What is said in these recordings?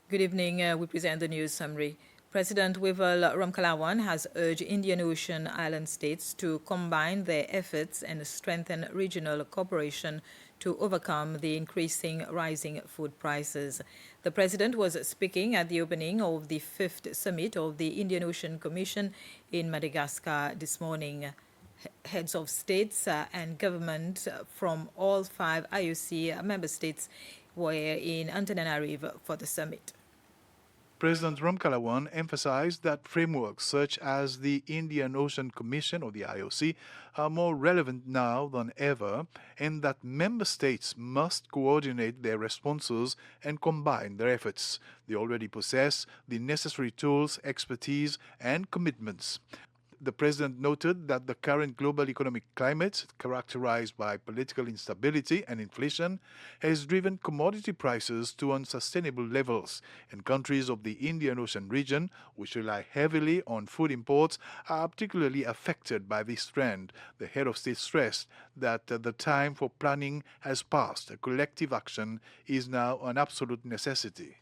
Good evening. We present the news summary. President Wival Ramkalawan has urged Indian Ocean island states to combine their efforts and strengthen regional cooperation to overcome the increasing rising food prices. The president was speaking at the opening of the 5th summit of the Indian Ocean Commission in Madagascar this morning. Heads of states and government from all 5 IOC member states were in Antananarivo for the summit. President Ramkalawan emphasized that frameworks such as the Indian Ocean Commission or the IOC are more relevant now than ever and that member states must coordinate their responses and combine their efforts. They already possess the necessary tools, expertise, and commitments. The president noted that the current global economic climate, characterized by political instability and inflation, has driven commodity prices to unsustainable levels, and countries of the Indian Ocean region, which rely heavily on food imports, are particularly affected by this trend. The head of state stressed that the time for planning has passed. Collective action is now an absolute necessity.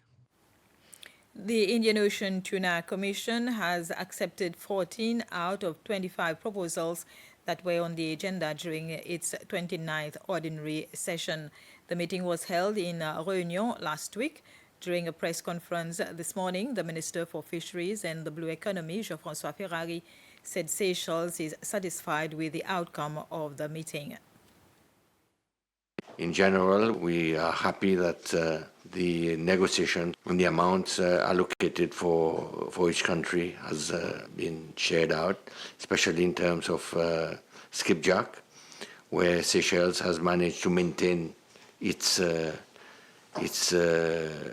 The Indian Ocean Tuna Commission has accepted 14 out of 25 proposals that were on the agenda during its 29th ordinary session. The meeting was held in Réunion last week. During a press conference this morning, the Minister for Fisheries and the Blue Economy, Jean-François Ferrari, said Seychelles is satisfied with the outcome of the meeting. In general, we are happy that the negotiation on the amounts allocated for each country has been shared out, especially in terms of skipjack, where Seychelles has managed to maintain its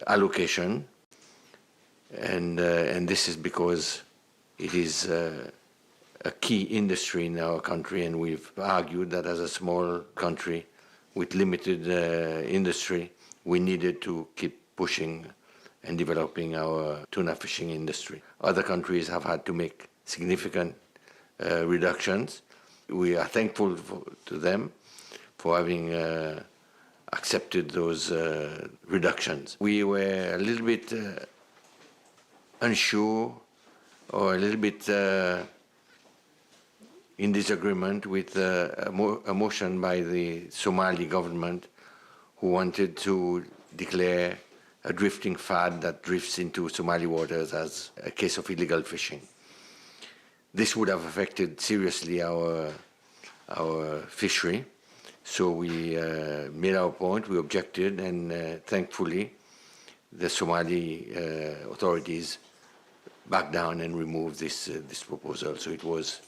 allocation, and this is because it is a key industry in our country, and we've argued that as a small country with limited industry, we needed to keep pushing and developing our tuna fishing industry. Other countries have had to make significant reductions. We are thankful to them for having accepted those reductions. We were a little bit unsure or a little bit in disagreement with a motion by the Somali government who wanted to declare a drifting fad that drifts into Somali waters as a case of illegal fishing. This would have affected seriously our fishery, so we made our point, we objected, and thankfully the Somali authorities backed down and removed this proposal, so it was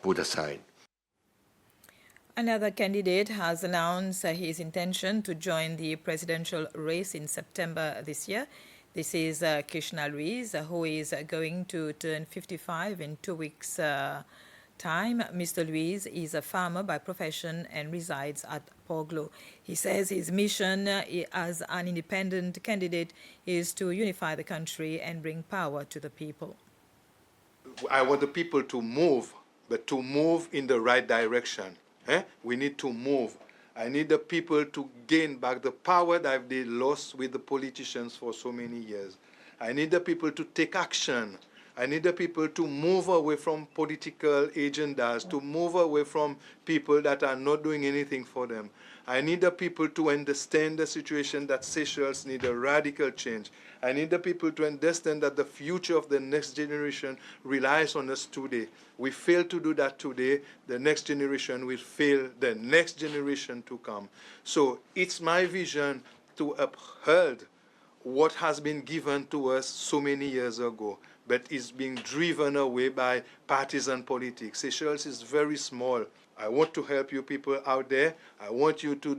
put aside. Another candidate has announced his intention to join the presidential race in September this year. This is Krishna Luiz, who is going to turn 55 in 2 weeks' time. Mr. Luiz is a farmer by profession and resides at Poglo. He says his mission as an independent candidate is to unify the country and bring power to the people. I want the people to move, but to move in the right direction. We need to move. I need the people to gain back the power that they lost with the politicians for so many years. I need the people to take action. I need the people to move away from political agendas, to move away from people that are not doing anything for them. I need the people to understand the situation that Seychelles need a radical change. I need the people to understand that the future of the next generation relies on us today. We fail to do that today, the next generation will fail the next generation to come. So it's my vision to uphold what has been given to us so many years ago, but is being driven away by partisan politics. Seychelles is very small. I want to help you people out there. I want you to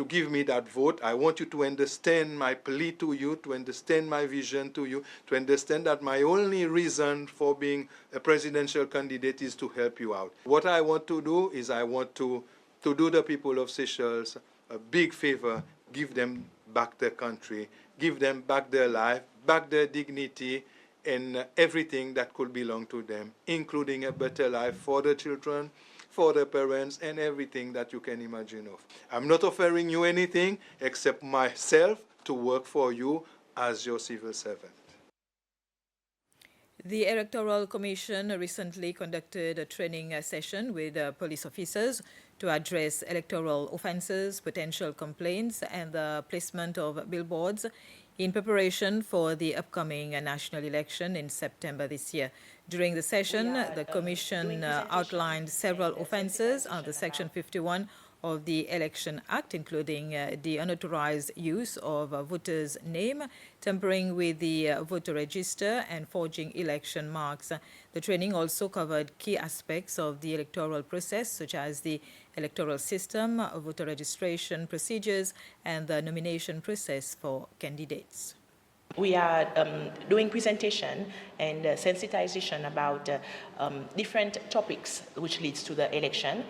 give me that vote. I want you to understand my plea to you, to understand my vision to you, to understand that my only reason for being a presidential candidate is to help you out. What I want to do is I want to do the people of Seychelles a big favor, give them back their country, give them back their life, back their dignity, and everything that could belong to them, including a better life for the children, for the parents, and everything that you can imagine of. I'm not offering you anything except myself to work for you as your civil servant. The Electoral Commission recently conducted a training session with police officers to address electoral offences, potential complaints, and the placement of billboards in preparation for the upcoming national election in September this year. During the session, the Commission outlined several offences under Section 51 of the Election Act, including the unauthorized use of a voter's name, tampering with the voter register, and forging election marks. The training also covered key aspects of the electoral process, such as the electoral system, voter registration procedures, and the nomination process for candidates. We are doing presentation and sensitization about different topics which leads to the election,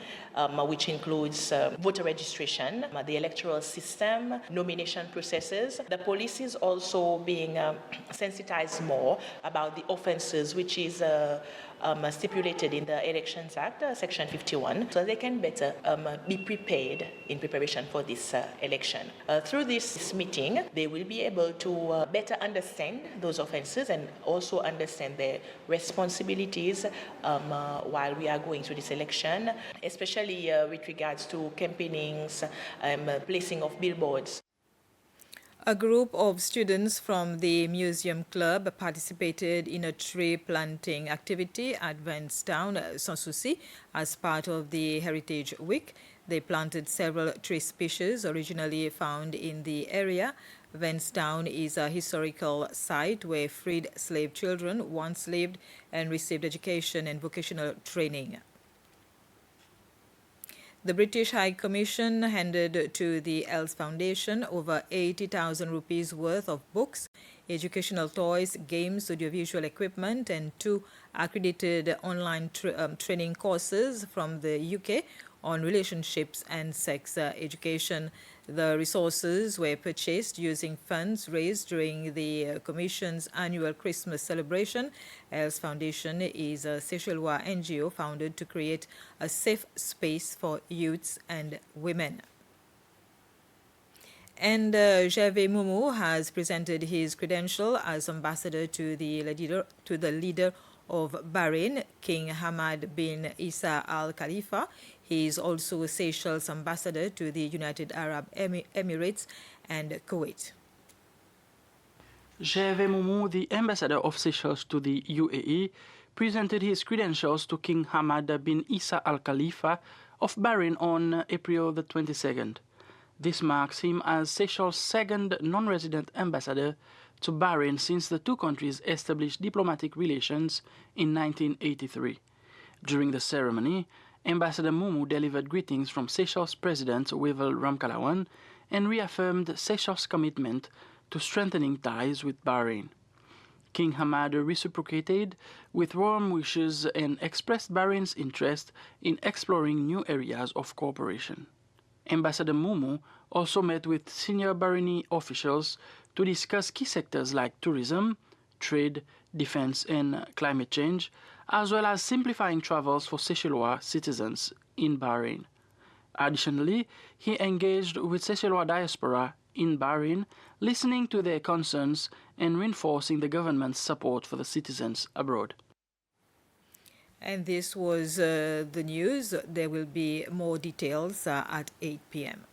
which includes voter registration, the electoral system, nomination processes. The police is also being sensitized more about the offenses which is stipulated in the Elections Act, Section 51, so they can better be prepared in preparation for this election. Through this meeting, they will be able to better understand those offenses and also understand their responsibilities while we are going through this election, especially with regards to campaignings, placing of billboards. A group of students from the Museum Club participated in a tree planting activity at Vanstown, Sanssouci, as part of the Heritage Week. They planted several tree species originally found in the area. Vanstown is a historical site where freed slave children once lived and received education and vocational training. The British High Commission handed to the ELS Foundation over 80,000 rupees worth of books, educational toys, games, audiovisual equipment, and 2 accredited online training courses from the UK on relationships and sex education. The resources were purchased using funds raised during the Commission's annual Christmas celebration. ELS Foundation is a Seychellois NGO founded to create a safe space for youths and women. And Gervais Moumou has presented his credential as ambassador to the leader of Bahrain, King Hamad bin Isa Al Khalifa. He is also Seychelles ambassador to the United Arab Emirates and Kuwait. Gervais Moumou, the ambassador of Seychelles to the UAE, presented his credentials to King Hamad bin Isa Al Khalifa of Bahrain on April the 22nd. This marks him as Seychelles' second non-resident ambassador to Bahrain since the two countries established diplomatic relations in 1983. During the ceremony, Ambassador Moumou delivered greetings from Seychelles President Wavel Ramkalawan and reaffirmed Seychelles' commitment to strengthening ties with Bahrain. King Hamad reciprocated with warm wishes and expressed Bahrain's interest in exploring new areas of cooperation. Ambassador Moumou also met with senior Bahraini officials to discuss key sectors like tourism, trade, defense, and climate change, as well as simplifying travels for Seychellois citizens in Bahrain. Additionally, he engaged with Seychellois diaspora in Bahrain, listening to their concerns and reinforcing the government's support for the citizens abroad. And this was the news. There will be more details at 8 p.m.